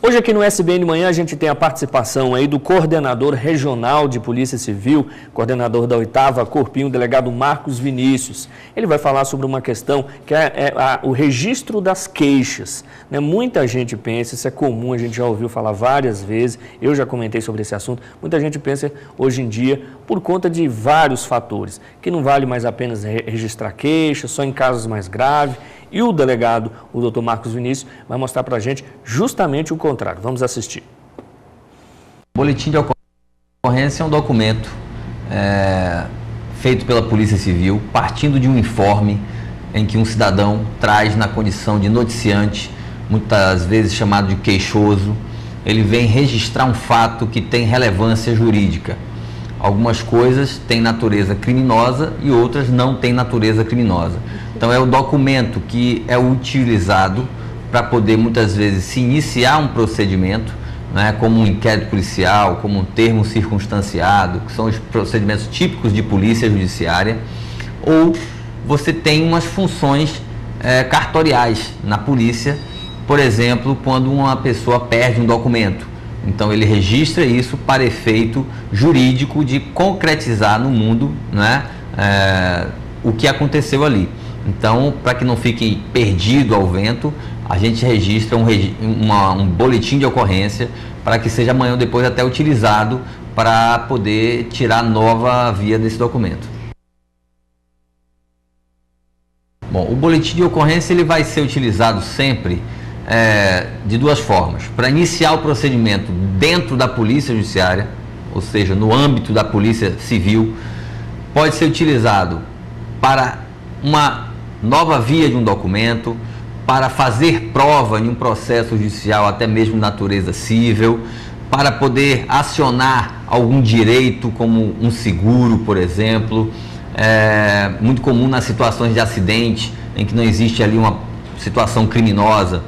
Hoje aqui no SBN Manhã a gente tem a participação aí do coordenador regional de Polícia Civil, coordenador da 8ª Corpinho, o delegado Marcos Vinícius. Ele vai falar sobre uma questão que é o registro das queixas. Né? Muita gente pensa, isso é comum, a gente já ouviu falar várias vezes, eu já comentei sobre esse assunto, muita gente pensa hoje em dia, por conta de vários fatores, que não vale mais apenas registrar queixas, só em casos mais graves. E o delegado, o doutor Marcos Vinícius, vai mostrar para a gente justamente o contrário. Vamos assistir. O boletim de ocorrência é um documento feito pela Polícia Civil, partindo de um informe em que um cidadão traz na condição de noticiante, muitas vezes chamado de queixoso, ele vem registrar um fato que tem relevância jurídica. Algumas coisas têm natureza criminosa e outras não têm natureza criminosa. Então é o documento que é utilizado para poder muitas vezes se iniciar um procedimento, né, como um inquérito policial, como um termo circunstanciado, que são os procedimentos típicos de polícia judiciária, ou você tem umas funções cartoriais na polícia, por exemplo, quando uma pessoa perde um documento. Então ele registra isso para efeito jurídico de concretizar no mundo, né, o que aconteceu ali. Então, para que não fique perdido ao vento, a gente registra um boletim de ocorrência para que seja amanhã ou depois até utilizado para poder tirar nova via desse documento. Bom, o boletim de ocorrência ele vai ser utilizado sempre de duas formas. Para iniciar o procedimento dentro da Polícia Judiciária, ou seja, no âmbito da Polícia Civil, pode ser utilizado para uma nova via de um documento, para fazer prova em um processo judicial, até mesmo de natureza cível, para poder acionar algum direito, como um seguro, por exemplo. É muito comum nas situações de acidente, em que não existe ali uma situação criminosa.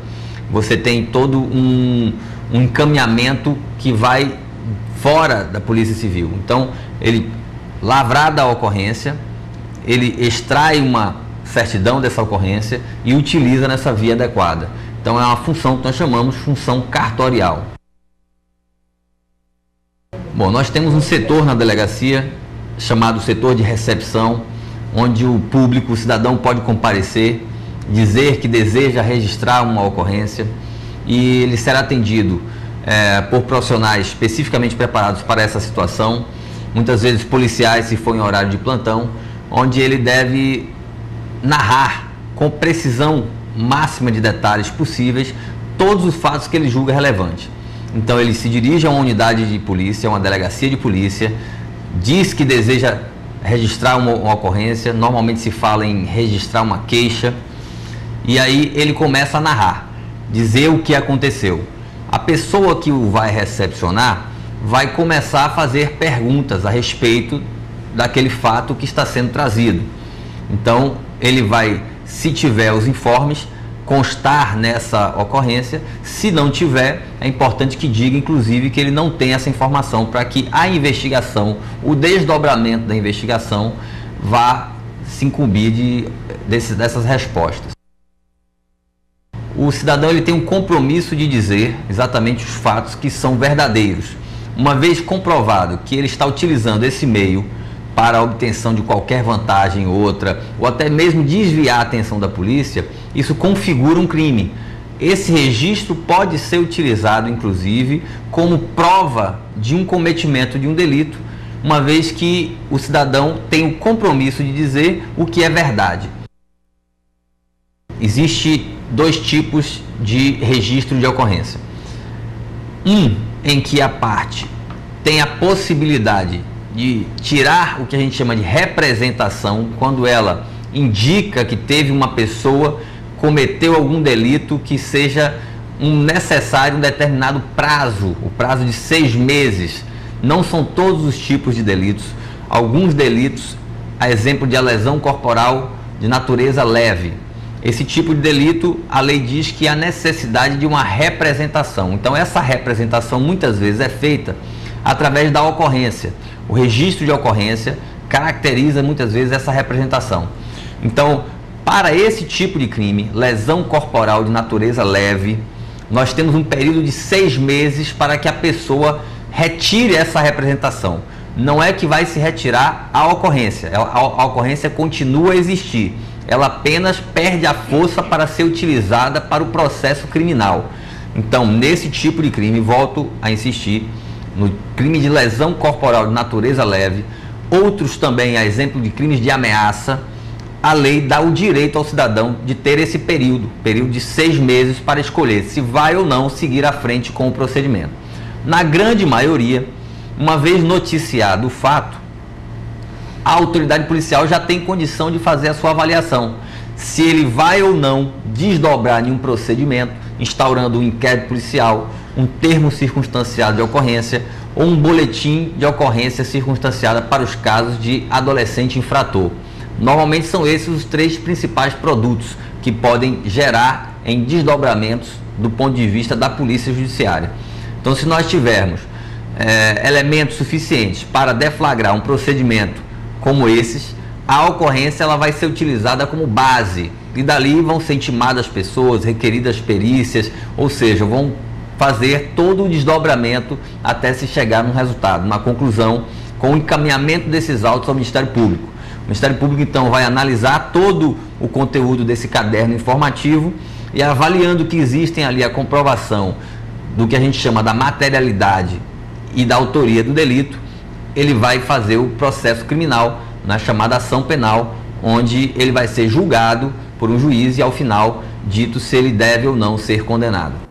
Você tem todo um encaminhamento que vai fora da Polícia Civil. Então, ele, lavrada a ocorrência, ele extrai uma certidão dessa ocorrência e utiliza nessa via adequada. Então, é uma função que nós chamamos de função cartorial. Bom, nós temos um setor na delegacia chamado setor de recepção, onde o público, o cidadão pode comparecer, dizer que deseja registrar uma ocorrência e ele será atendido por profissionais especificamente preparados para essa situação, muitas vezes policiais se for em horário de plantão, onde ele deve narrar com precisão máxima de detalhes possíveis todos os fatos que ele julga relevante. Então ele se dirige a uma unidade de polícia, uma delegacia de polícia, diz que deseja registrar uma ocorrência, normalmente se fala em registrar uma queixa, e aí ele começa a narrar, dizer o que aconteceu. A pessoa que o vai recepcionar vai começar a fazer perguntas a respeito daquele fato que está sendo trazido. Então ele vai, se tiver os informes, constar nessa ocorrência. Se não tiver, é importante que diga, inclusive, que ele não tem essa informação, para que a investigação, o desdobramento da investigação, vá se incumbir dessas respostas. O cidadão ele tem um compromisso de dizer exatamente os fatos que são verdadeiros. Uma vez comprovado que ele está utilizando esse meio para a obtenção de qualquer vantagem ou outra, ou até mesmo desviar a atenção da polícia, isso configura um crime. Esse registro pode ser utilizado, inclusive, como prova de um cometimento de um delito, uma vez que o cidadão tem o compromisso de dizer o que é verdade. Existem dois tipos de registro de ocorrência. Um em que a parte tem a possibilidade de tirar o que a gente chama de representação, quando ela indica que teve uma pessoa cometeu algum delito que seja necessário um determinado prazo, o prazo de 6 meses. Não são todos os tipos de delitos. Alguns delitos, a exemplo de a lesão corporal de natureza leve. Esse tipo de delito, a lei diz que há necessidade de uma representação. Então essa representação muitas vezes é feita através da ocorrência. O registro de ocorrência caracteriza muitas vezes essa representação. Então, para esse tipo de crime, lesão corporal de natureza leve, nós temos um período de 6 meses para que a pessoa retire essa representação. Não é que vai se retirar a ocorrência, a ocorrência continua a existir, ela apenas perde a força para ser utilizada para o processo criminal. Então, nesse tipo de crime, volto a insistir, no crime de lesão corporal de natureza leve, outros também, a exemplo de crimes de ameaça, a lei dá o direito ao cidadão de ter esse período de 6 meses para escolher se vai ou não seguir à frente com o procedimento. Na grande maioria, uma vez noticiado o fato, a autoridade policial já tem condição de fazer a sua avaliação, se ele vai ou não desdobrar em um procedimento, instaurando um inquérito policial, um termo circunstanciado de ocorrência ou um boletim de ocorrência circunstanciada para os casos de adolescente infrator. Normalmente são esses os 3 principais produtos que podem gerar em desdobramentos do ponto de vista da polícia judiciária. Então, se nós tivermos elementos suficientes para deflagrar um procedimento como esses, a ocorrência ela vai ser utilizada como base e dali vão ser intimadas pessoas, requeridas perícias, ou seja, vão fazer todo o desdobramento até se chegar num resultado, na conclusão, com o encaminhamento desses autos ao Ministério Público. O Ministério Público, então, vai analisar todo o conteúdo desse caderno informativo e, avaliando que existem ali a comprovação do que a gente chama da materialidade e da autoria do delito, ele vai fazer o processo criminal, na chamada ação penal, onde ele vai ser julgado por um juiz e, ao final, dito se ele deve ou não ser condenado.